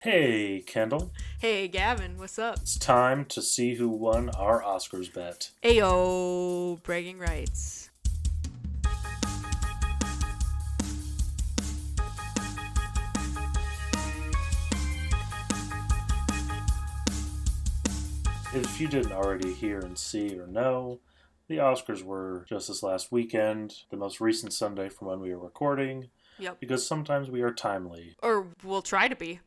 Hey, Kendall. Hey, Gavin, what's up? It's time to see who won our Oscars bet. Ayo, bragging rights. If you didn't already hear and see or know, the Oscars were just this last weekend, the most recent Sunday from when we were recording, Yep. because sometimes we are timely. Or we'll try to be.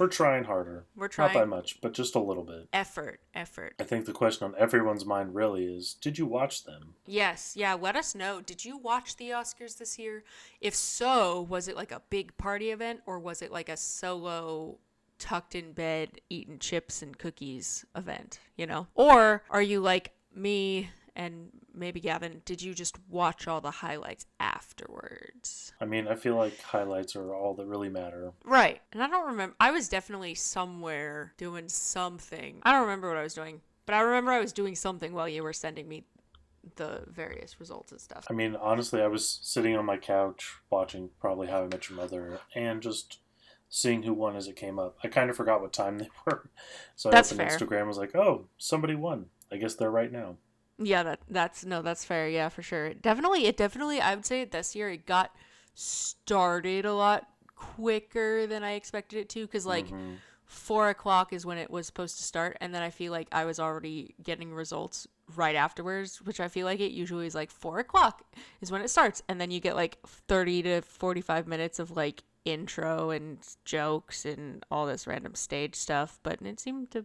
We're trying harder. We're Not by trying. much, but just a little bit. Effort. I think the question on everyone's mind really is, did you watch them? Yes, yeah, let us know. Did you watch the Oscars this year? If so, was it like a big party event or was it like a solo tucked in bed eating chips and cookies event, Or are you like me and maybe Gavin, did you just watch all the highlights afterwards? I mean, I feel like highlights are all that really matter. Right. And I don't remember. I was definitely somewhere doing something. I don't remember what I was doing, but I remember I was doing something while you were sending me the various results and stuff. I mean, honestly, I was sitting on my couch watching probably How I Met Your Mother and just seeing who won as it came up. I kind of forgot what time they were. So I opened Instagram and was like, oh, somebody won. I guess they're right now. Yeah, that's fair. Yeah, for sure. It definitely, I would say this year it got started a lot quicker than I expected it to. Because, 4 o'clock is when it was supposed to start. And then I feel like I was already getting results right afterwards, which I feel like it usually is like 4 o'clock is when it starts. And then you get like 30 to 45 minutes of like intro and jokes and all this random stage stuff. But it seemed to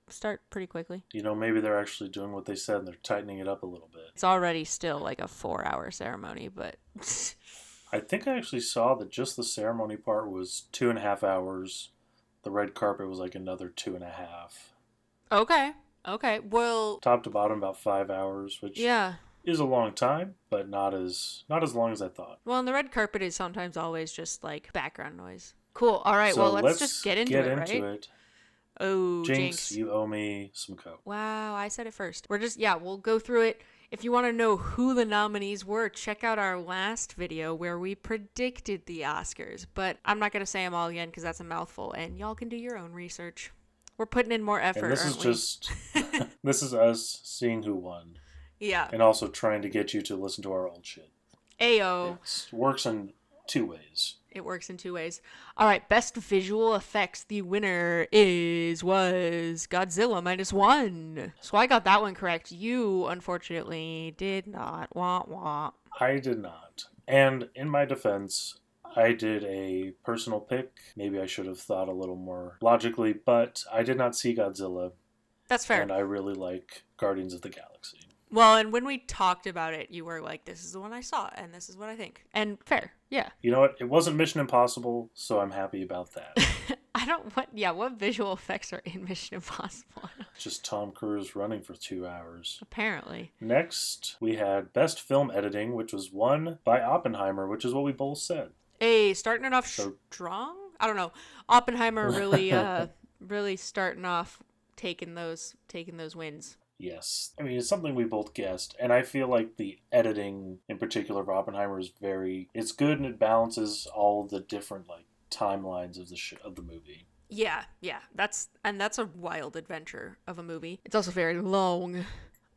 start pretty quickly. Maybe they're actually doing what they said and they're tightening it up a little bit. It's already still like a 4-hour ceremony, but I think I actually saw that just the ceremony part was 2.5 hours. The red carpet was like another 2.5. Okay. Well, top to bottom about 5 hours, which is a long time, but not as long as I thought. Well, and the red carpet is sometimes always just like background noise. Cool. All right. So well, let's just get into it. Oh, Jinx, you owe me some Coke. Wow, I said it first. We'll go through it. If you want to know who the nominees were, check out our last video where we predicted the Oscars. But I'm not going to say them all again because that's a mouthful, and y'all can do your own research. We're putting in more effort, and this is just, this is us seeing who won. Yeah. And also trying to get you to listen to our old shit. Ayo. It works in two ways. It works in two ways. All right, best visual effects. The winner was Godzilla -1. So I got that one correct. You, unfortunately, did not. Wah, wah. I did not. And in my defense, I did a personal pick. Maybe I should have thought a little more logically, but I did not see Godzilla. That's fair. And I really like Guardians of the Galaxy. Well, and when we talked about it, you were like, this is the one I saw, and this is what I think. And fair, yeah. You know what? It wasn't Mission Impossible, so I'm happy about that. What visual effects are in Mission Impossible? Just Tom Cruise running for 2 hours. Apparently. Next, we had Best Film Editing, which was won by Oppenheimer, which is what we both said. Hey, starting it off strong? I don't know. Oppenheimer really, really starting off taking those wins. Yes. I mean, it's something we both guessed, and I feel like the editing in particular of Oppenheimer is it's good and it balances all the different timelines of the movie. Yeah. That's a wild adventure of a movie. It's also very long.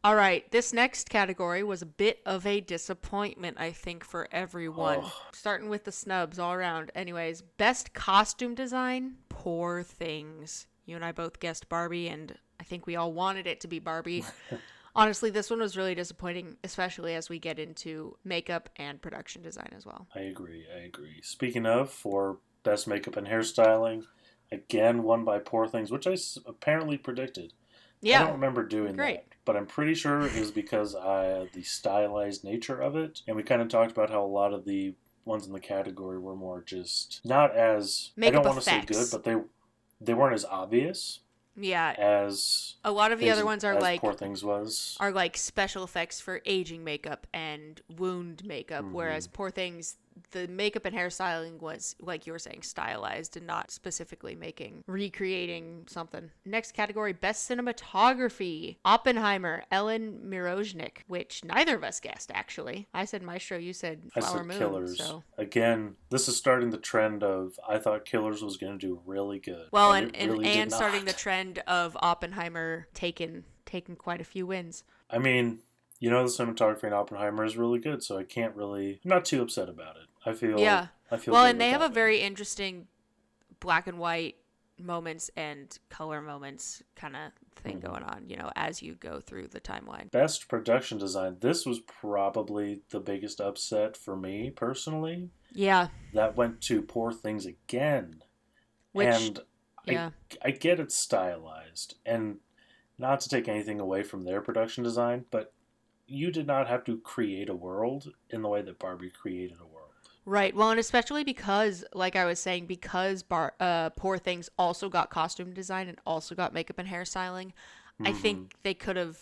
All right, this next category was a bit of a disappointment, I think, for everyone. Starting with the snubs all around. Anyways, best costume design, Poor Things. You and I both guessed Barbie, and I think we all wanted it to be Barbie. Honestly, this one was really disappointing, especially as we get into makeup and production design as well. I agree. Speaking of, for best makeup and hairstyling, again won by Poor Things, which I apparently predicted. Yeah, I don't remember doing that, but I'm pretty sure it was because the stylized nature of it. And we kind of talked about how a lot of the ones in the category were more just not as, makeup I don't want to say effects. good, but they weren't as obvious. Yeah. As a lot of the other ones are Poor Things was. Are like special effects for aging makeup and wound makeup, whereas Poor Things, the makeup and hairstyling was, like you were saying, stylized and not specifically recreating something. Next category, best cinematography. Oppenheimer, Ellen Mirojnik, which neither of us guessed, actually. I said Maestro, you said Flower Moon. Killers. So. Again, this is starting the trend of, I thought Killers was going to do really good. Well, and starting the trend of Oppenheimer taking quite a few wins. I mean, the cinematography in Oppenheimer is really good, so I'm not too upset about it. I feel well, and they have a very interesting black and white moments and color moments kind of thing going on, as you go through the timeline. Best production design. This was probably the biggest upset for me personally. Yeah. That went to Poor Things again. I get it's stylized, and not to take anything away from their production design, but you did not have to create a world in the way that Barbie created a world. Right. Well, and especially because, like I was saying, because Poor Things also got costume design and also got makeup and hairstyling, I think they could have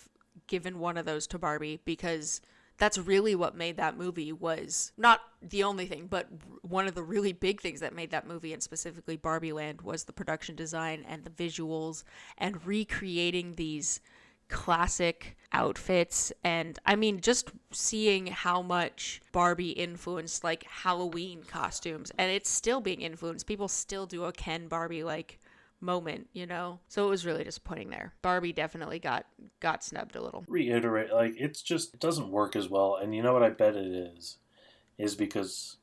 given one of those to Barbie, because that's really what made that movie, was not the only thing, but one of the really big things that made that movie, and specifically Barbie Land, was the production design and the visuals and recreating these classic outfits. And I mean, just seeing how much Barbie influenced like Halloween costumes, and it's still being influenced. People still do a Ken Barbie like moment, so it was really disappointing there. Barbie definitely got snubbed a little. Reiterate, it doesn't work as well. And you know what I bet it is because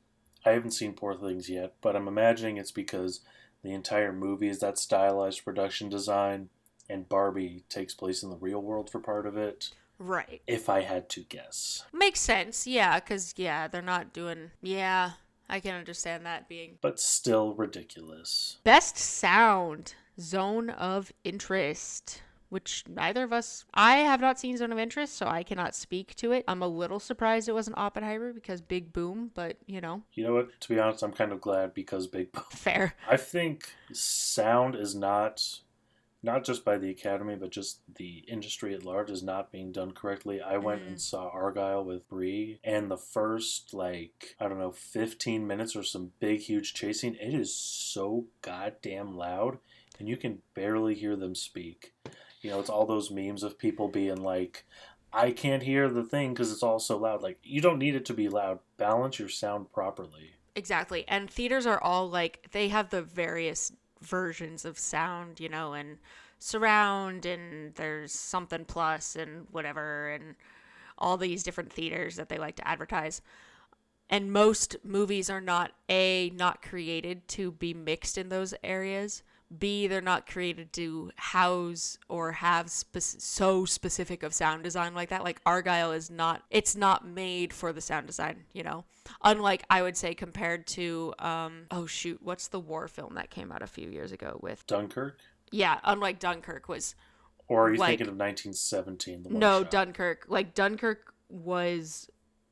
I haven't seen Poor Things yet, but I'm imagining it's because the entire movie is that stylized production design, and Barbie takes place in the real world for part of it. Right. If I had to guess. Makes sense, yeah, because, they're not doing... Yeah, I can understand that being... But still ridiculous. Best sound, Zone of Interest, which neither of us... I have not seen Zone of Interest, so I cannot speak to it. I'm a little surprised it wasn't Oppenheimer, because Big Boom, but, You know what? To be honest, I'm kind of glad, because Big Boom. Fair. I think sound is not just by the Academy, but just the industry at large, is not being done correctly. I went and saw Argyle with Brie, and the first, 15 minutes or some big, huge chasing, it is so goddamn loud, and you can barely hear them speak. It's all those memes of people being like, I can't hear the thing because it's all so loud. You don't need it to be loud. Balance your sound properly. Exactly. And theaters are all they have the various versions of sound, and surround, and there's something plus and whatever, and all these different theaters that they like to advertise. And most movies are not created to be mixed in those areas. B, they're not created to house or have so specific of sound design like that. Like Argyle is not, it's not made for the sound design, Unlike, I would say, compared to, what's the war film that came out a few years ago with? Dunkirk? Yeah, unlike Dunkirk was... Or are you thinking of 1917? No, Dunkirk. Dunkirk was...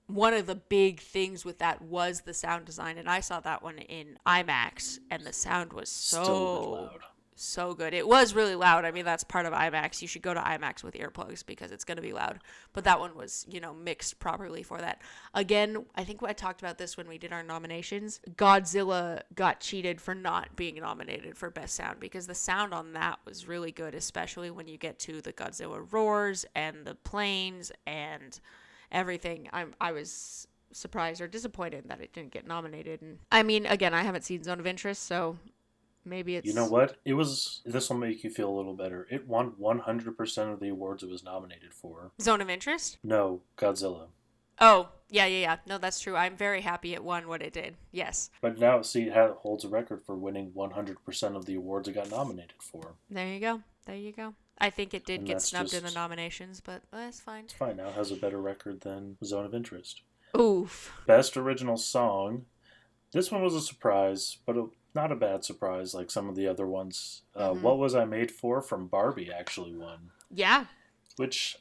One of the big things with that was the sound design, and I saw that one in IMAX, and the sound was so good. It was really loud. I mean, that's part of IMAX. You should go to IMAX with earplugs because it's going to be loud. But that one was, mixed properly for that. Again, I think I talked about this when we did our nominations. Godzilla got cheated for not being nominated for Best Sound because the sound on that was really good, especially when you get to the Godzilla roars and the planes and everything. I was surprised or disappointed that it didn't get nominated. And I mean, again, I haven't seen Zone of Interest, so maybe it's... You know what? This will make you feel a little better. It won 100% of the awards it was nominated for. Zone of Interest? No, Godzilla. Oh, yeah. No, that's true. I'm very happy it won what it did. Yes. But now, see, it holds a record for winning 100% of the awards it got nominated for. There you go. I think it did get snubbed in the nominations, but that's fine. It's fine now. It has a better record than Zone of Interest. Oof. Best Original Song. This one was a surprise, but not a bad surprise like some of the other ones. What Was I Made For from Barbie actually won. Yeah. Which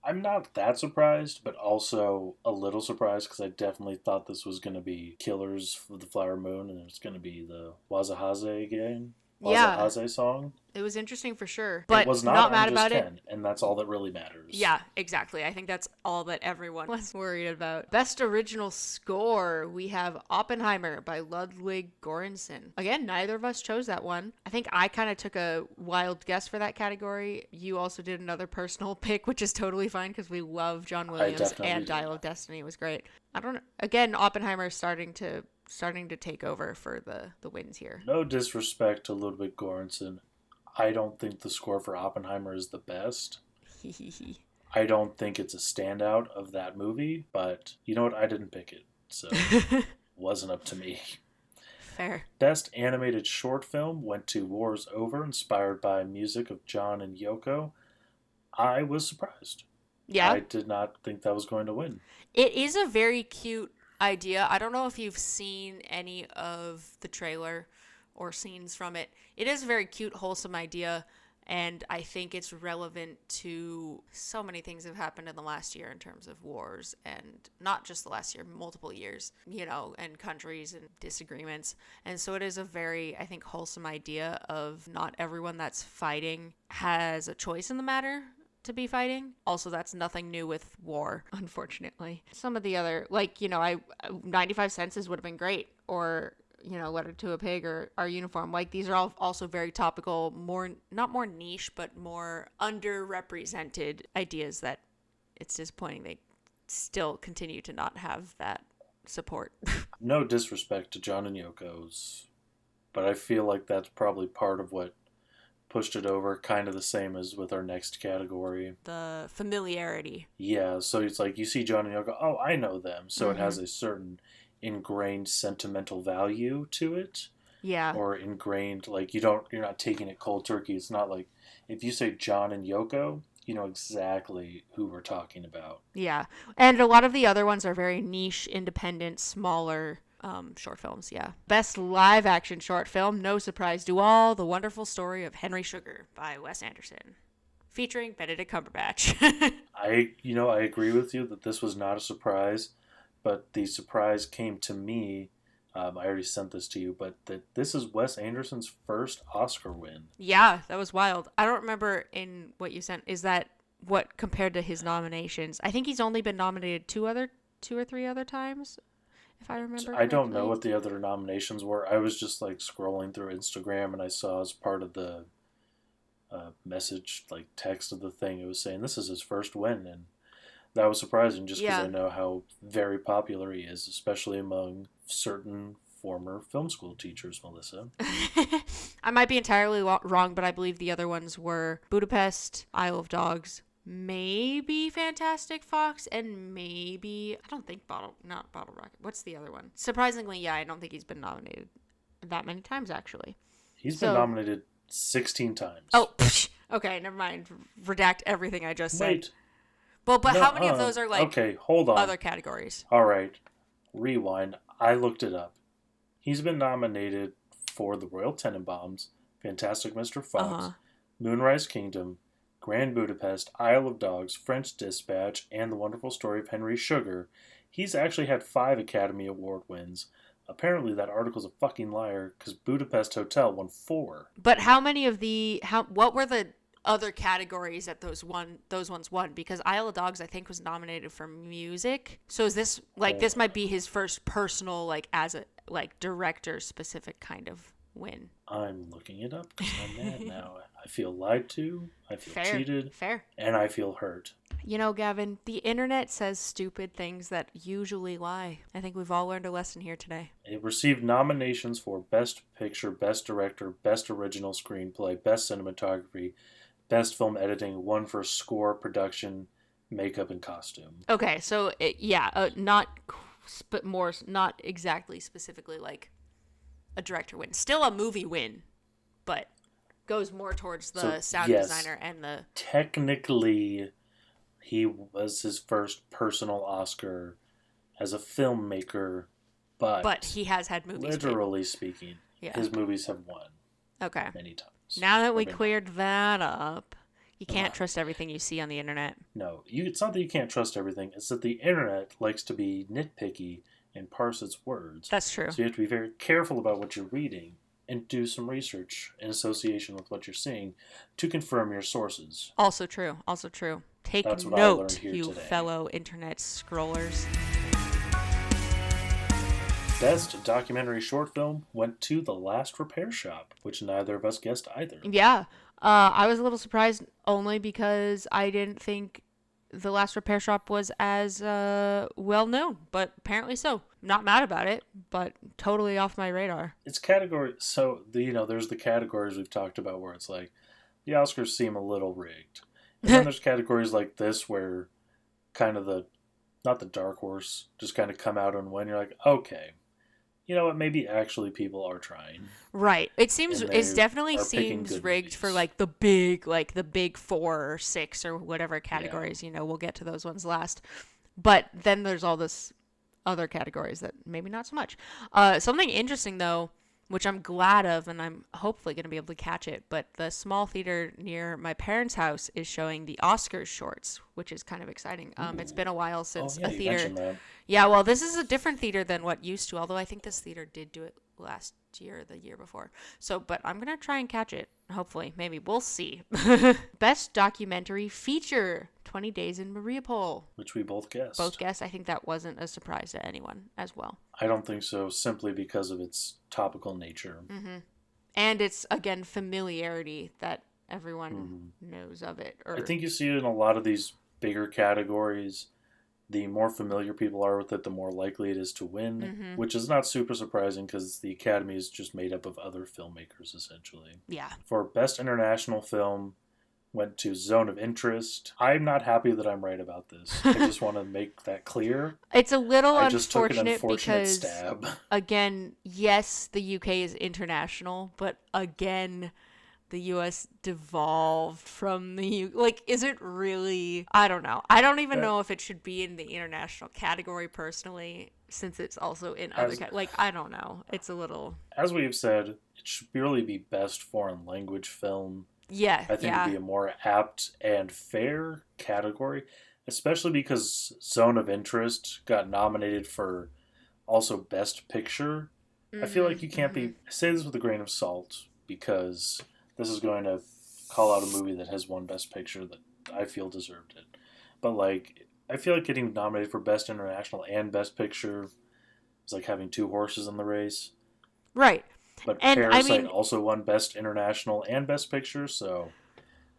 I'm not that surprised, but also a little surprised because I definitely thought this was going to be Killers for the Flower Moon and it's going to be the Wazahaze game. Aze song. It was interesting for sure. But it was not mad about it. And that's all that really matters. Yeah, exactly. I think that's all that everyone was worried about. Best original score, we have Oppenheimer by Ludwig Göransson. Again, neither of us chose that one. I think I kind of took a wild guess for that category. You also did another personal pick, which is totally fine because we love John Williams, and Dial of Destiny was great. I don't know. Again, Oppenheimer is starting to take over for the wins here. No disrespect to Ludwig Göransson. I don't think the score for Oppenheimer is the best. I don't think it's a standout of that movie, but you know what? I didn't pick it, so it wasn't up to me. Fair. Best animated short film went to War's Over, inspired by music of John and Yoko. I was surprised. Yeah. I did not think that was going to win. It is a very cute idea. I don't know if you've seen any of the trailer or scenes from it. It is a very cute, wholesome idea, and I think it's relevant to so many things that have happened in the last year in terms of wars, and not just the last year, multiple years, and countries and disagreements. And so it is a very, I think, wholesome idea of not everyone that's fighting has a choice in the matter to be fighting. Also, that's nothing new with war, unfortunately. Some of the other, 95 Senses would have been great, or Letter to a Pig, or Our Uniform. These are all also very topical, not more niche, but more underrepresented ideas that it's disappointing they still continue to not have that support. No disrespect to John and Yoko's, but I feel like that's probably part of what pushed it over, kind of the same as with our next category. The familiarity. Yeah, so it's like you see John and Yoko, oh, I know them, so it has a certain ingrained sentimental value to it. Yeah. Or ingrained, you're not taking it cold turkey. It's not like if you say John and Yoko, you know exactly who we're talking about. Yeah. And a lot of the other ones are very niche, independent, smaller short films. Yeah. Best live action short film, no surprise to all, The Wonderful Story of Henry Sugar by Wes Anderson, featuring Benedict Cumberbatch. I agree with you that this was not a surprise. But the surprise came to me, I already sent this to you, but that this is Wes Anderson's first Oscar win. Yeah, that was wild. I don't remember in what you sent. Is that what compared to his nominations? I think he's only been nominated two or three other times, if I remember correctly. I don't know what the other nominations were. I was just scrolling through Instagram and I saw as part of the message, text of the thing, it was saying this is his first win, and that was surprising just because I know how very popular he is, especially among certain former film school teachers, Melissa. I might be entirely wrong, but I believe the other ones were Budapest, Isle of Dogs, maybe Fantastic Fox, and maybe, I don't think Bottle Rocket. What's the other one? Surprisingly, yeah, I don't think he's been nominated that many times, actually. He's been nominated 16 times. Oh, okay, never mind. Redact everything I just said. Wait. Well, but how many of those are okay, hold on. Other categories? All right. Rewind. I looked it up. He's been nominated for The Royal Tenenbaums, Fantastic Mr. Fox, Moonrise Kingdom, Grand Budapest, Isle of Dogs, French Dispatch, and The Wonderful Story of Henry Sugar. He's actually had 5 Academy Award wins. Apparently that article's a fucking liar because Budapest Hotel won 4. But how many of what were the other categories that those ones won? Because Isle of Dogs I think was nominated for music. So is this this might be his first personal as a director specific kind of win. I'm looking it up because I'm mad now. I feel lied to, I feel cheated, and I feel hurt. Gavin, the internet says stupid things that usually lie. I think we've all learned a lesson here today. It received nominations for Best Picture, Best Director, Best Original Screenplay, Best Cinematography, Best Film Editing, one for score, production, makeup, and costume. Okay, so not exactly specifically a director win. Still a movie win, but goes more towards the sound designer and the... Technically, he was his first personal Oscar as a filmmaker, but he has had movies. Literally speaking, his movies have won. Okay. Many times. Now that we cleared that up, you can't trust everything you see on the internet. No, it's not that you can't trust everything. It's that the internet likes to be nitpicky and parse its words. That's true. So you have to be very careful about what you're reading and do some research in association with what you're seeing to confirm your sources. Also true. Also true. Take That's what note, I learned here you today. fellow internet scrollers. Best documentary short film went to The Last Repair Shop, which neither of us guessed either. Yeah. I was a little surprised only because I didn't think The Last Repair Shop was as well known, but apparently so. Not mad about it, but totally off my radar. It's category, so there's the categories we've talked about where it's like the Oscars seem a little rigged, and then there's categories like this where kind of not the dark horse, just kind of come out and win. You're like, okay, you know what? Maybe actually people are trying. Right. It definitely seems rigged movies. For like the big 4 or 6 or whatever categories. Yeah. We'll get to those ones last. But then there's all this other categories that maybe not so much. Something interesting though, which I'm glad of, and I'm hopefully going to be able to catch it, but the small theater near my parents' house is showing the Oscars shorts, which is kind of exciting. It's been a while since a theater. You mentioned that. Yeah, well, this is a different theater than what used to, although I think this theater did do it last year or the year before. But I'm going to try and catch it. Hopefully. Maybe. We'll see. Best documentary feature, 20 Days in Mariupol. Which we both guessed. I think that wasn't a surprise to anyone as well. I don't think so, simply because of its topical nature. Mm-hmm. And its, again, familiarity that everyone knows of it. I think you see it in a lot of these bigger categories. The more familiar people are with it, the more likely it is to win, which is not super surprising because the Academy is just made up of other filmmakers, essentially. Yeah. For Best International Film, went to Zone of Interest. I'm not happy that I'm right about this. I just want to make that clear. It's a little I just took an unfortunate because, stab. Again, yes, the UK is international, but again, the US devolved from the is it really? I don't know. I don't even know if it should be in the international category personally, since it's also in other I don't know. It's a little, as we've said, it should really be best foreign language film. Yeah. I think it'd be a more apt and fair category, especially because Zone of Interest got nominated for also Best Picture. I feel like you can't I say this with a grain of salt because this is going to call out a movie that has won Best Picture that I feel deserved it. But, I feel like getting nominated for Best International and Best Picture is like having 2 horses in the race. Right. But Parasite also won Best International and Best Picture, so...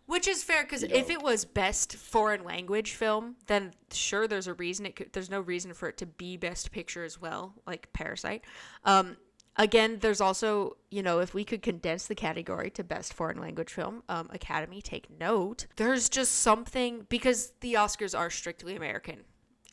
Which is fair, because if it was Best Foreign Language Film, then sure, there's a reason. There's no reason for it to be Best Picture as well, like Parasite. Again, there's also, if we could condense the category to Best Foreign Language Film, Academy, take note. There's just something, because the Oscars are strictly American.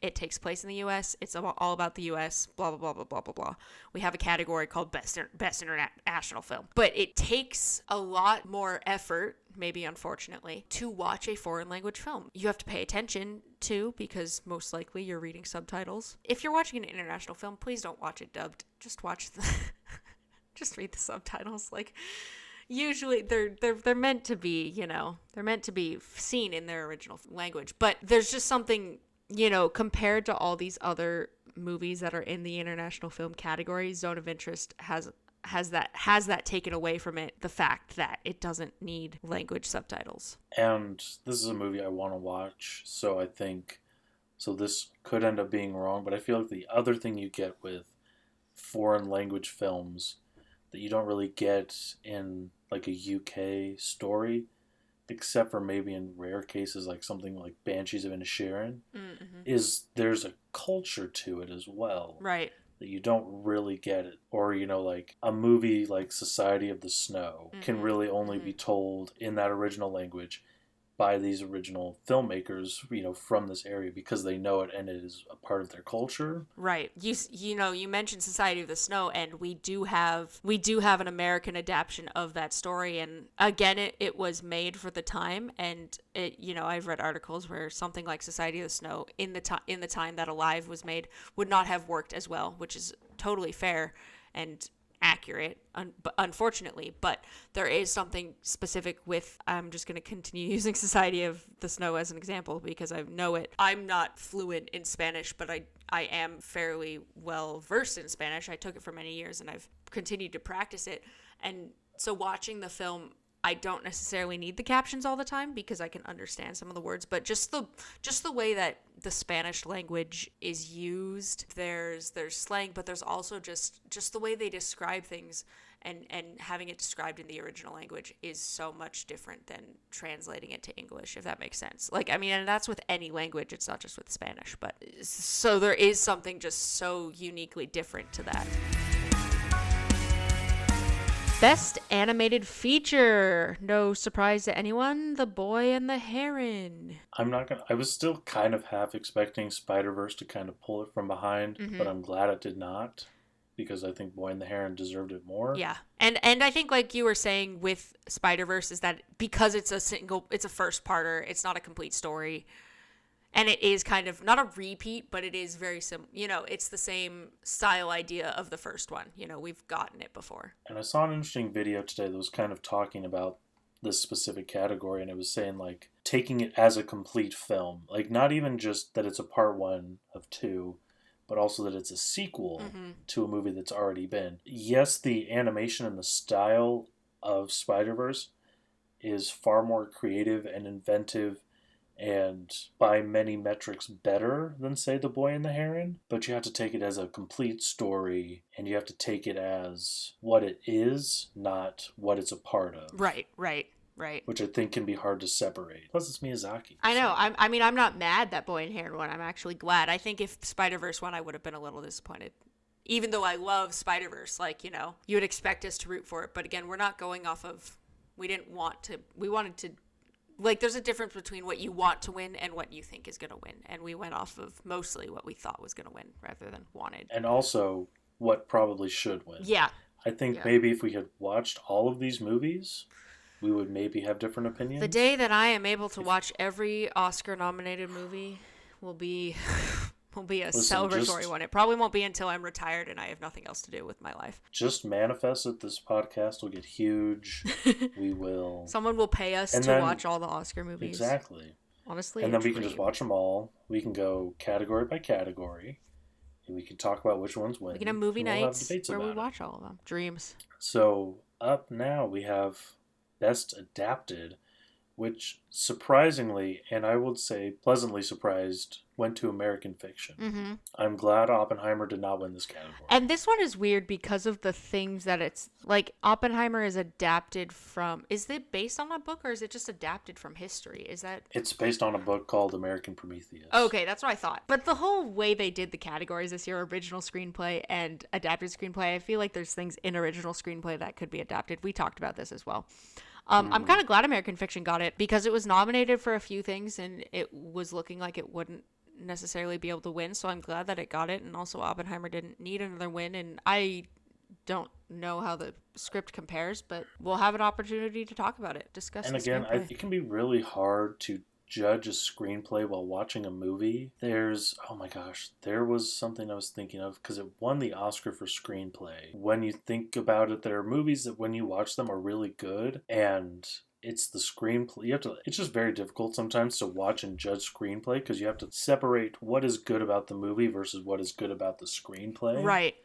It takes place in the U.S. It's all about the U.S., blah, blah, blah, blah, blah, blah, blah. We have a category called Best International Film. But it takes a lot more effort, maybe unfortunately, to watch a foreign language film. You have to pay attention to, because most likely you're reading subtitles. If you're watching an international film, please don't watch it dubbed. Just watch just read the subtitles. Usually they're meant to be, they're meant to be seen in their original language. But there's just something, compared to all these other movies that are in the international film category, Zone of Interest has that taken away from it, the fact that it doesn't need language subtitles. And this is a movie I want to watch, so I think this could end up being wrong, but I feel like the other thing you get with foreign language films that you don't really get in a UK story, except for maybe in rare cases like something like Banshees of Inisherin, is there's a culture to it as well. Right. That you don't really get it. Or, a movie like Society of the Snow can really only be told in that original language by these original filmmakers, from this area because they know it and it is a part of their culture. Right. You mentioned Society of the Snow, and we do have an American adaptation of that story, and again it was made for the time, and it I've read articles where something like Society of the Snow in the time that Alive was made would not have worked as well, which is totally fair and accurate, unfortunately, but there is something specific with, I'm just going to continue using Society of the Snow as an example because I know it. I'm not fluent in Spanish, but I am fairly well versed in Spanish. I took it for many years and I've continued to practice it. And so watching the film, I don't necessarily need the captions all the time because I can understand some of the words, but just the way that the Spanish language is used, there's slang, but there's also just the way they describe things, and having it described in the original language is so much different than translating it to English, if that makes sense. Like, I mean, and that's with any language, it's not just with Spanish, but so there is something just so uniquely different to that. Best Animated Feature. No surprise to anyone, The Boy and the Heron. I was still kind of half expecting Spider-Verse to kind of pull it from behind, but I'm glad it did not, because I think Boy and the Heron deserved it more. Yeah. And I think, like you were saying with Spider-Verse, is that because it's a first-parter, it's not a complete story. And it is kind of not a repeat, but it is very it's the same style idea of the first one. We've gotten it before. And I saw an interesting video today that was kind of talking about this specific category, and it was saying, like, taking it as a complete film. Like, not even just that it's a part 1 of 2, but also that it's a sequel to a movie that's already been. Yes, the animation and the style of Spider-Verse is far more creative and inventive and by many metrics better than, say, The Boy and the Heron, but you have to take it as a complete story, and you have to take it as what it is, not what it's a part of. Right. Which I think can be hard to separate. Plus, it's Miyazaki. I know. I mean, I'm not mad that Boy and Heron won. I'm actually glad. I think if Spider-Verse won, I would have been a little disappointed. Even though I love Spider-Verse, like, you would expect us to root for it. But again, we're not going off of, we wanted to, like, there's a difference between what you want to win and what you think is going to win. And we went off of mostly what we thought was going to win rather than wanted. And also what probably should win. Yeah. I think maybe if we had watched all of these movies, we would maybe have different opinions. The day that I am able to watch every Oscar-nominated movie will be a celebratory one. It probably won't be until I'm retired and I have nothing else to do with my life. Just manifest that this podcast will get huge. We will. Someone will pay us to watch all the Oscar movies. Exactly. Honestly. And then we can just watch them all. We can go category by category. And we can talk about which ones win. We can have movie nights where we watch all of them. Dreams. So up now we have Best Adapted, which surprisingly, and I would say pleasantly surprised, went to American Fiction. Mm-hmm. I'm glad Oppenheimer did not win this category. And this one is weird because of the things that it's, like, Oppenheimer is adapted from, is it based on a book or is it just adapted from history? Is that? It's based on a book called American Prometheus. Okay, that's what I thought. But the whole way they did the categories this year, original screenplay and adapted screenplay, I feel like there's things in original screenplay that could be adapted. We talked about this as well. I'm kind of glad American Fiction got it because it was nominated for a few things and it was looking like it wouldn't necessarily be able to win. So I'm glad that it got it. And also Oppenheimer didn't need another win. And I don't know how the script compares, but we'll have an opportunity to talk about it, discuss it. And again, it can be really hard to judge a screenplay while watching a movie. There was something I was thinking of because it won the Oscar for screenplay. When you think about it, there are movies that when you watch them are really good, and it's the screenplay. It's just very difficult sometimes to watch and judge screenplay because you have to separate what is good about the movie versus what is good about the screenplay. Right.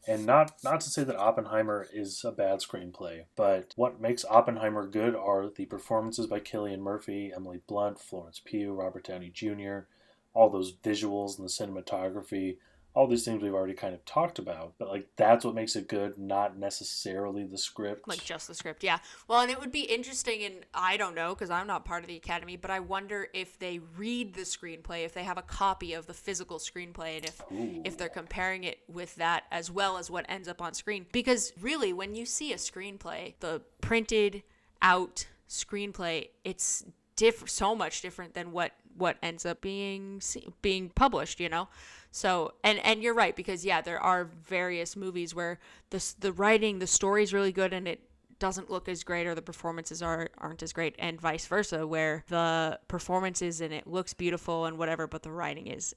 And not to say that Oppenheimer is a bad screenplay, but what makes Oppenheimer good are the performances by Cillian Murphy, Emily Blunt, Florence Pugh, Robert Downey Jr., all those visuals and the cinematography, all these things we've already kind of talked about. But, like, that's what makes it good, not necessarily the script. Like, just the script, yeah. Well, and it would be interesting, and I don't know, because I'm not part of the Academy, but I wonder if they read the screenplay, if they have a copy of the physical screenplay, and if they're comparing it with that as well as what ends up on screen. Because, really, when you see a screenplay, the printed out screenplay, it's so much different than what ends up being published, So, and you're right, because there are various movies where the writing, the story's really good and it doesn't look as great, or the performances aren't as great, and vice versa, where the performances and it looks beautiful and whatever, but the writing is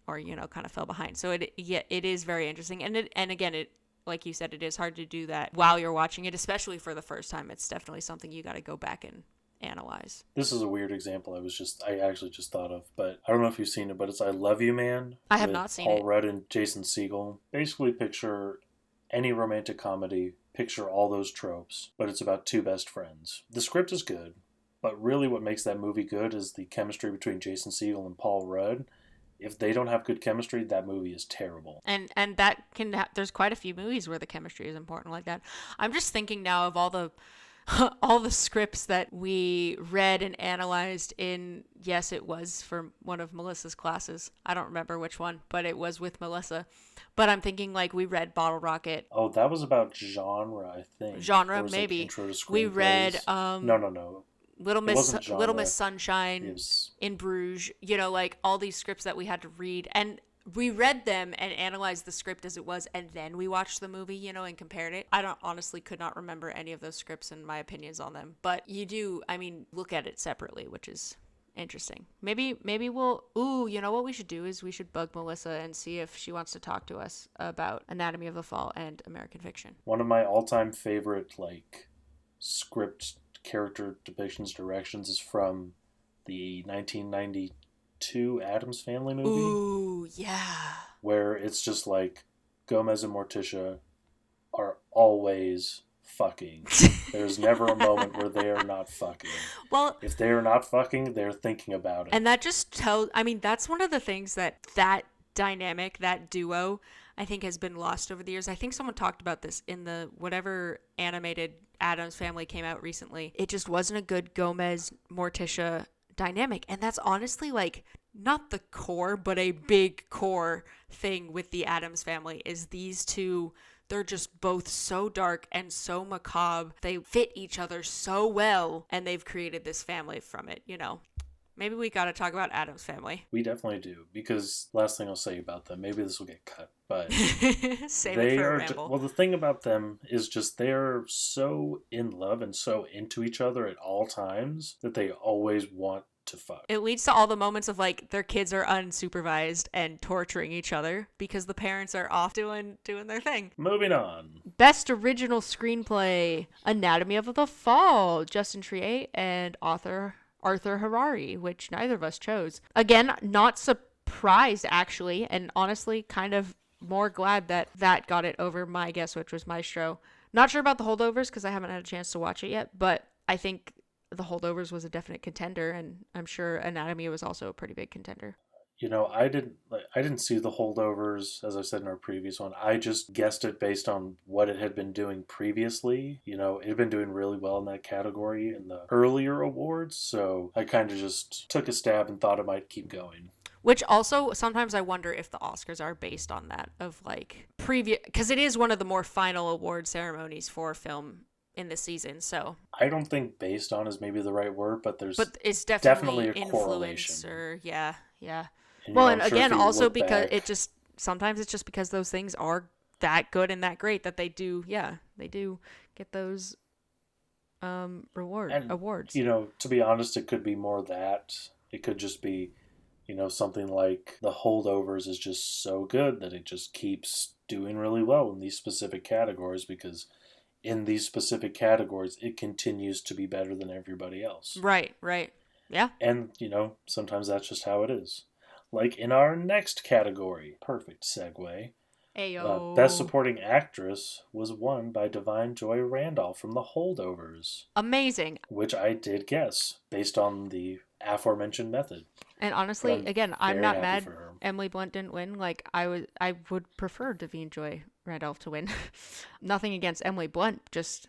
or kind of fell behind. So it is very interesting, and again, like you said, it is hard to do that while you're watching it, especially for the first time. It's definitely something you got to go back and analyze. This is a weird example I actually just thought of, but I don't know if you've seen it, but it's I Love You Man. I have not seen Paul it. Rudd and Jason Segel. Basically picture any romantic comedy picture all those tropes, but it's about two best friends. The script is good, but really what makes that movie good is the chemistry between Jason Segel and Paul Rudd. If they don't have good chemistry, that movie is terrible. And that can there's quite a few movies where the chemistry is important like that. I'm just thinking now of all the all the scripts that we read and analyzed in, yes, it was for one of Melissa's classes. I don't remember which one, but it was with Melissa. But I'm thinking like we read Bottle Rocket. Oh, that was about genre, I think. Genre, maybe. We read No. Little Miss Sunshine, In Bruges, like all these scripts that we had to read, and we read them and analyzed the script as it was, and then we watched the movie, and compared it. I could not remember any of those scripts and my opinions on them, but you do, look at it separately, which is interesting. Maybe we'll, what we should do is we should bug Melissa and see if she wants to talk to us about Anatomy of the Fall and American Fiction. One of my all-time favorite, script character depictions directions is from the 1992 Addams Family movie. Ooh, yeah. Where it's just like Gomez and Morticia are always fucking. There's never a moment where they are not fucking. Well, if they are not fucking, they're thinking about it. And that just tells, that's one of the things that dynamic, that duo, I think has been lost over the years. I think someone talked about this in the whatever animated Addams Family came out recently. It just wasn't a good Gomez Morticia dynamic, and that's honestly not the core, but a big core thing with the Addams Family is these two. They're just both so dark and so macabre. They fit each other so well, and they've created this family from it, Maybe we got to talk about Addams Family. We definitely do, because last thing I'll say about them, maybe this will get cut, but save it for a ramble. Well, the thing about them is just they're so in love and so into each other at all times that they always want to fuck. It leads to all the moments of their kids are unsupervised and torturing each other because the parents are off doing their thing. Moving on. Best original screenplay, Anatomy of the Fall, Justin Triet and Arthur Harari, which neither of us chose. Again, not surprised actually, and honestly kind of more glad that got it over my guess, which was Maestro. Not sure about The Holdovers because I haven't had a chance to watch it yet, but I think The Holdovers was a definite contender, and I'm sure Anatomy was also a pretty big contender. I didn't see The Holdovers, as I said in our previous one. I just guessed it based on what it had been doing previously. It had been doing really well in that category in the earlier awards, so I kind of just took a stab and thought it might keep going. Which also, sometimes I wonder if the Oscars are based on that, of previous, because it is one of the more final award ceremonies for film in the season, so I don't think based on is maybe the right word, but it's definitely a correlation. Or yeah. And, well, and again, also because sometimes it's just because those things are that good and that great that they do get those awards. To be honest, it could be more that. It could just be, something like The Holdovers is just so good that it just keeps doing really well in these specific categories because in these specific categories, it continues to be better than everybody else. Right. Yeah. And, sometimes that's just how it is. Like in our next category, perfect segue. Ayo. Best Supporting Actress was won by Divine Joy Randolph from The Holdovers. Amazing. Which I did guess based on the aforementioned method. And honestly, again, I'm not mad Emily Blunt didn't win. I would prefer Divine Joy Randolph to win. Nothing against Emily Blunt, just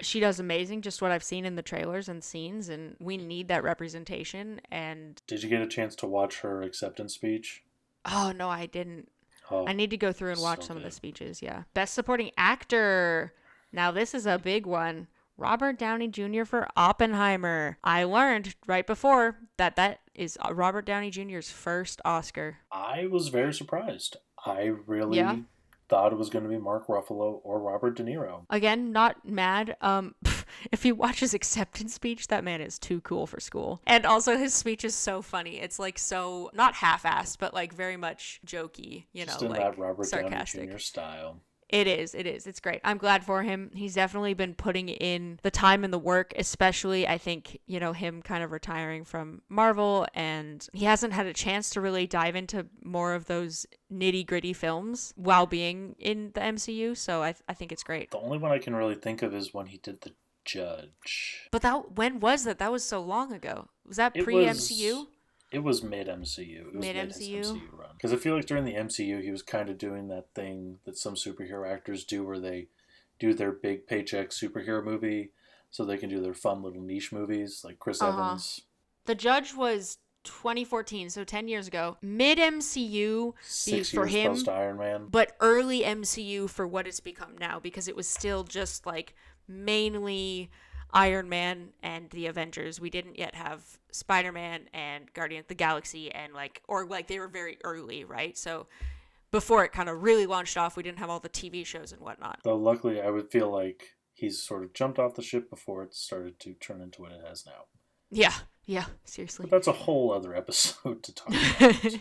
she does amazing, just what I've seen in the trailers and scenes, and we need that representation. And did you get a chance to watch her acceptance speech? Oh, no, I didn't. I need to go through and watch some of the speeches, yeah. Best Supporting Actor. Now, this is a big one. Robert Downey Jr. for Oppenheimer. I learned right before that is Robert Downey Jr.'s first Oscar. I was very surprised. I really thought it was going to be Mark Ruffalo or Robert De Niro. Again, not mad. If you watch his acceptance speech, that man is too cool for school. And also his speech is so funny. It's so, not half-assed, but very much jokey, Just in that Robert sarcastic. Downey Jr. style. It is. It's great. I'm glad for him. He's definitely been putting in the time and the work, especially I think, him kind of retiring from Marvel, and he hasn't had a chance to really dive into more of those nitty-gritty films while being in the MCU, so I think it's great. The only one I can really think of is when he did The Judge. But when was that? That was so long ago. Was that pre-MCU? It was mid-MCU. It was mid-MCU run. Because I feel like during the MCU, he was kind of doing that thing that some superhero actors do where they do their big paycheck superhero movie so they can do their fun little niche movies, like Chris Evans. The Judge was 2014, so 10 years ago. Mid-MCU 6 for years him, post-Iron Man. but early MCU for what it's become now, because it was still just like mainly Iron Man and the Avengers. We didn't yet have Spider-Man and Guardian of the Galaxy, and they were very early, right? So before it kind of really launched off, we didn't have all the TV shows and whatnot. Though luckily, I would feel like he's sort of jumped off the ship before it started to turn into what it has now. Yeah, seriously. But that's a whole other episode to talk about.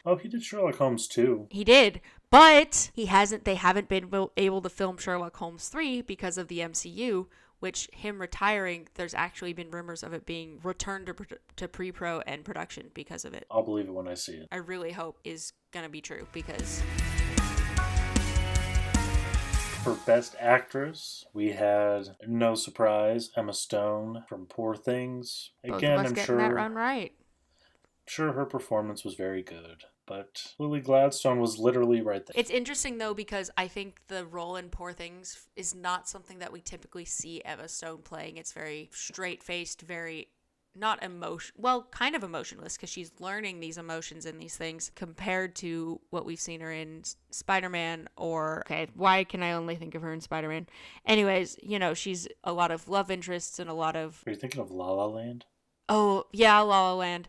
Oh, he did Sherlock Holmes too. He did, but they haven't been able to film Sherlock Holmes 3 because of the MCU, which him retiring, there's actually been rumors of it being returned to pre-pro and production because of it. I'll believe it when I see it. I really hope is going to be true, because... For Best Actress, we had, no surprise, Emma Stone from Poor Things. Again, I'm sure that run right. Sure, her performance was very good, but Lily Gladstone was literally right there. It's interesting, though, because I think the role in Poor Things is not something that we typically see Emma Stone playing. It's very straight-faced, very not kind of emotionless, because she's learning these emotions and these things compared to what we've seen her in Spider-Man why can I only think of her in Spider-Man? Anyways, she's a lot of love interests and a lot of... Are you thinking of La La Land? Oh, yeah, La La Land.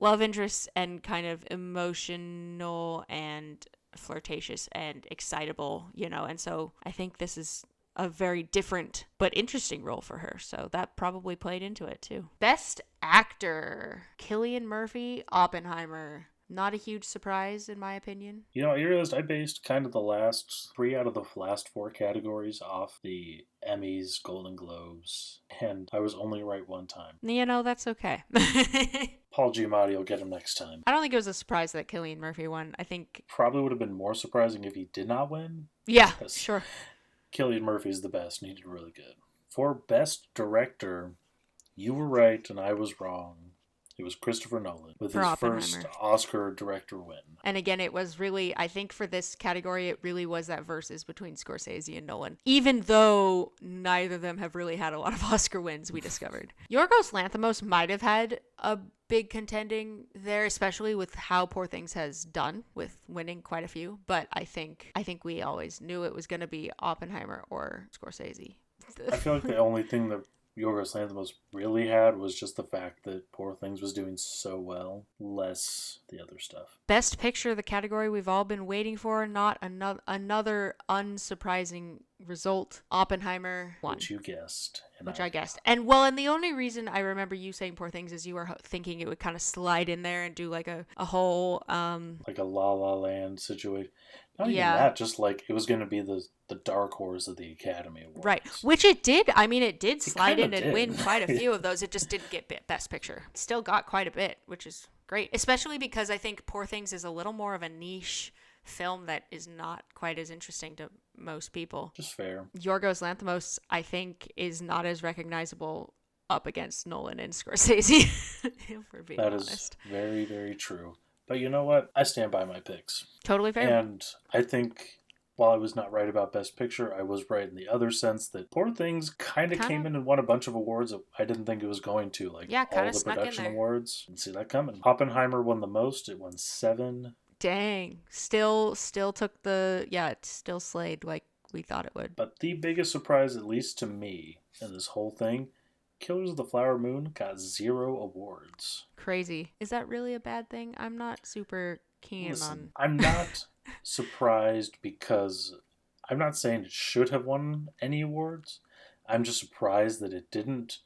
Love interests and kind of emotional and flirtatious and excitable, and so I think this is a very different but interesting role for her, so that probably played into it too. Best Actor, Cillian Murphy, Oppenheimer. Not a huge surprise, in my opinion. I realized I based kind of the last 3 out of the last 4 categories off the Emmys, Golden Globes, and I was only right one time. That's okay. Paul Giamatti will get him next time. I don't think it was a surprise that Cillian Murphy won. I think... Probably would have been more surprising if he did not win. Yeah, sure. Cillian Murphy's the best, and he did really good. For Best Director, you were right and I was wrong. It was Christopher Nolan with his first Oscar director win. And again, it was really, I think for this category, it really was that versus between Scorsese and Nolan. Even though neither of them have really had a lot of Oscar wins, we discovered. Yorgos Lanthimos might have had a big contending there, especially with how Poor Things has done with winning quite a few. But I think we always knew it was going to be Oppenheimer or Scorsese. I feel like the only thing that Yorgos Lanthimos really had was just the fact that Poor Things was doing so well, less the other stuff. Best Picture, the category we've all been waiting for, not another unsurprising result. Oppenheimer won. Which you guessed. Which I guessed. And the only reason I remember you saying Poor Things is you were thinking it would kind of slide in there and do like a whole... like a La La Land situation. Not even that, just like it was going to be the dark horse of the Academy Awards. Right, which it did. I mean, it did slide in and win quite a few of those. It just didn't get Best Picture. It still got quite a bit, which is great. Especially because I think Poor Things is a little more of a niche film that is not quite as interesting to most people. Just fair. Yorgos Lanthimos, I think, is not as recognizable up against Nolan and Scorsese, if we're being honest. That is very, very true. But you know what? I stand by my picks. Totally fair. And I think while I was not right about Best Picture, I was right in the other sense that Poor Things kind of came in and won a bunch of awards that I didn't think it was going to. Like all the production awards. Didn't see that coming. Oppenheimer won the most. It won 7. Dang. Still took the... Yeah, it still slayed like we thought it would. But the biggest surprise, at least to me, in this whole thing... Killers of the Flower Moon got 0 awards. Crazy. Is that really a bad thing? I'm not super keen on... I'm not surprised because I'm not saying it should have won any awards. I'm just surprised that it didn't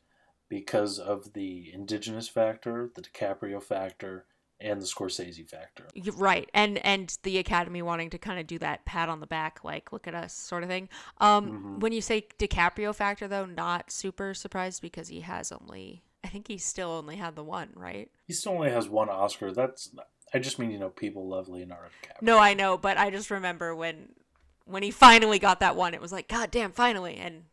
because of the Indigenous factor, the DiCaprio factor, and the Scorsese factor. Right. And the Academy wanting to kind of do that pat on the back, like, look at us sort of thing. When you say DiCaprio factor, though, not super surprised because he has I think he still only had the one, right? He still only has one Oscar. I just mean, people love Leonardo DiCaprio. No, I know, but I just remember when he finally got that one, it was like, God damn, finally. And,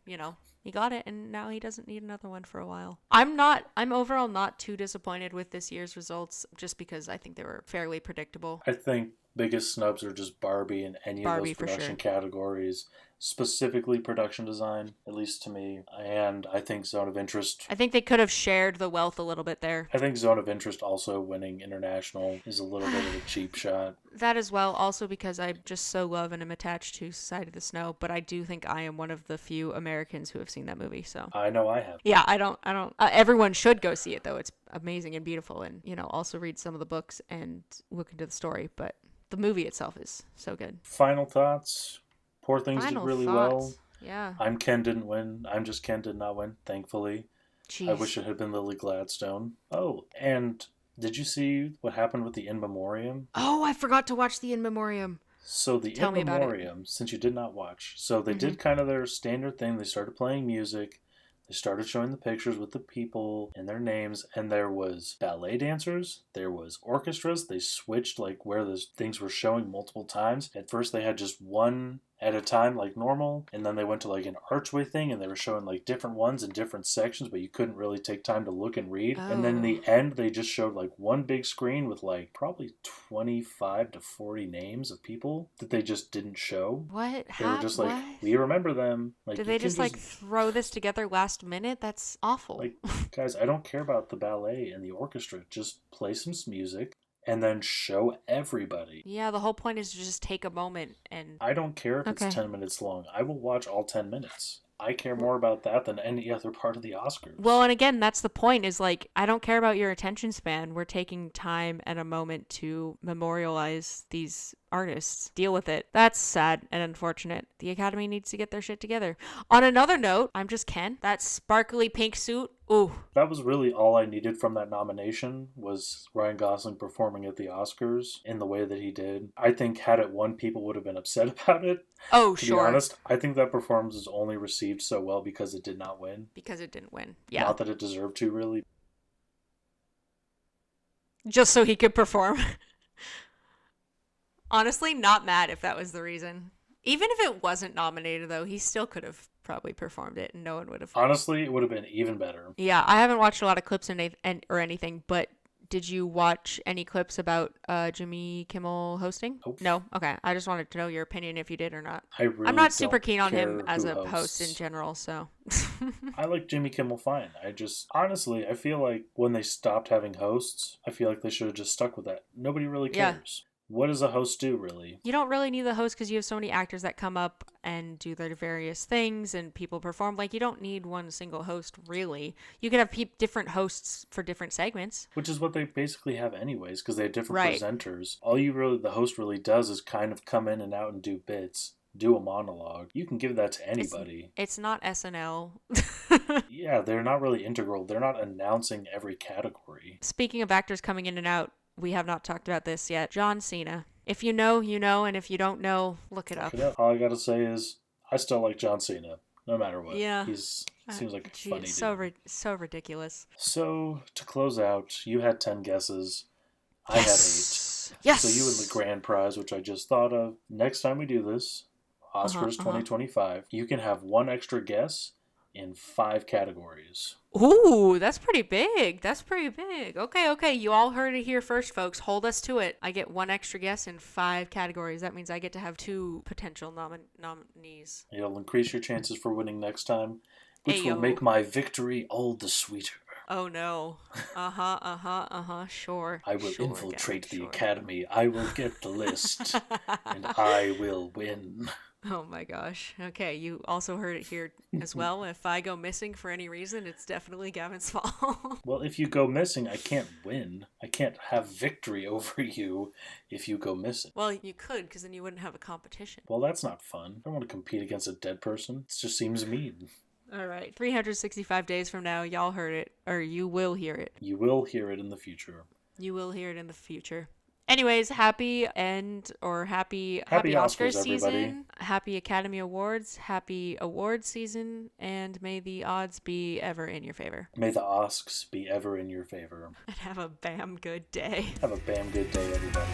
he got it, and now he doesn't need another one for a while. I'm overall not too disappointed with this year's results, just because I think they were fairly predictable. I think biggest snubs are just Barbie and any of those production categories, specifically production design, at least to me. And I think Zone of Interest. I think they could have shared the wealth a little bit there. I think Zone of Interest also winning international is a little bit of a cheap shot. That as well, also because I just so love and am attached to Society of the Snow, but I do think I am one of the few Americans who have seen that movie, so. I know I have. Yeah, I don't, everyone should go see it, though. It's amazing and beautiful, and, also read some of the books and look into the story, but the movie itself is so good. Final thoughts. Poor Things did really well. Yeah. I'm Ken didn't win. I'm just Ken did not win, thankfully. Jeez. I wish it had been Lily Gladstone. Oh, and did you see what happened with the In Memoriam? Oh, I forgot to watch the In Memoriam. So the In Memoriam, since you did not watch, so they did kind of their standard thing. They started playing music. They started showing the pictures with the people and their names, and there was ballet dancers, there was orchestras. They switched like where the things were showing multiple times. At first they had just one at a time like normal, and then they went to like an archway thing and they were showing like different ones in different sections, but you couldn't really take time to look and read. And then in the end they just showed like one big screen with like probably 25 to 40 names of people that they just didn't show. What? They were just like, we remember them. Like, did they just like throw this together last minute? That's awful. Like, guys, I don't care about the ballet and the orchestra. Just play some music and then show everybody. Yeah, the whole point is to just take a moment and... I don't care if it's 10 minutes long. I will watch all 10 minutes. I care more about that than any other part of the Oscars. Well, and again, that's the point, is like, I don't care about your attention span. We're taking time and a moment to memorialize these artists. Deal with it. That's sad and unfortunate. The Academy needs to get their shit together. On another note, I'm just Ken. That sparkly pink suit. Ooh. That was really all I needed from that nomination, was Ryan Gosling performing at the Oscars in the way that he did. I think had it won, people would have been upset about it. Oh, to be honest, I think that performance was only received so well because it did not win. Because it didn't win. Yeah. Not that it deserved to, really. Just so he could perform. Honestly, not mad if that was the reason. Even if it wasn't nominated, though, he still could have probably performed it and no one would have. Honestly, it would have been even better. Yeah, I haven't watched a lot of clips or anything, but did you watch any clips about Jimmy Kimmel hosting? Nope. No? Okay. I just wanted to know your opinion if you did or not. I'm not super keen on him as a host in general, so. I like Jimmy Kimmel fine. Honestly, I feel like when they stopped having hosts, I feel like they should have just stuck with that. Nobody really cares. Yeah. What does a host do, really? You don't really need the host because you have so many actors that come up and do their various things and people perform. Like, you don't need one single host, really. You could have different hosts for different segments. Which is what they basically have anyways, because they have different presenters. All the host really does is kind of come in and out and do bits. Do a monologue. You can give that to anybody. It's not SNL. Yeah, they're not really integral. They're not announcing every category. Speaking of actors coming in and out, we have not talked about this yet. John Cena. If you know, you know, and if you don't know, look it up. All I gotta say is, I still like John Cena, no matter what. Yeah. Seems like a funny dude. So ridiculous. So, to close out, you had 10 guesses. I had 8. Yes! So you win the grand prize, which I just thought of. Next time we do this, Oscars 2025, you can have one extra guess in 5 categories. Ooh, that's pretty big. Okay. You all heard it here first, folks. Hold us to it. I get one extra guess in 5 categories. That means I get to have 2 potential nominees. It'll increase your chances for winning next time, which will make my victory all the sweeter. Oh, no. Sure. I will infiltrate the Academy. I will get the list. And I will win. Oh my gosh. Okay, you also heard it here as well. If I go missing for any reason, it's definitely Gavin's fault. Well, if you go missing, I can't win. I can't have victory over you if you go missing. Well, you could, because then you wouldn't have a competition. Well, that's not fun. I don't want to compete against a dead person. It just seems mean. All right. 365 days from now, y'all heard it, or you will hear it. You will hear it in the future. You will hear it in the future. Anyways, happy happy Oscars season, everybody. Happy Academy Awards, happy awards season, and may the odds be ever in your favor. May the Oscs be ever in your favor. And have a bam good day. Have a bam good day, everybody.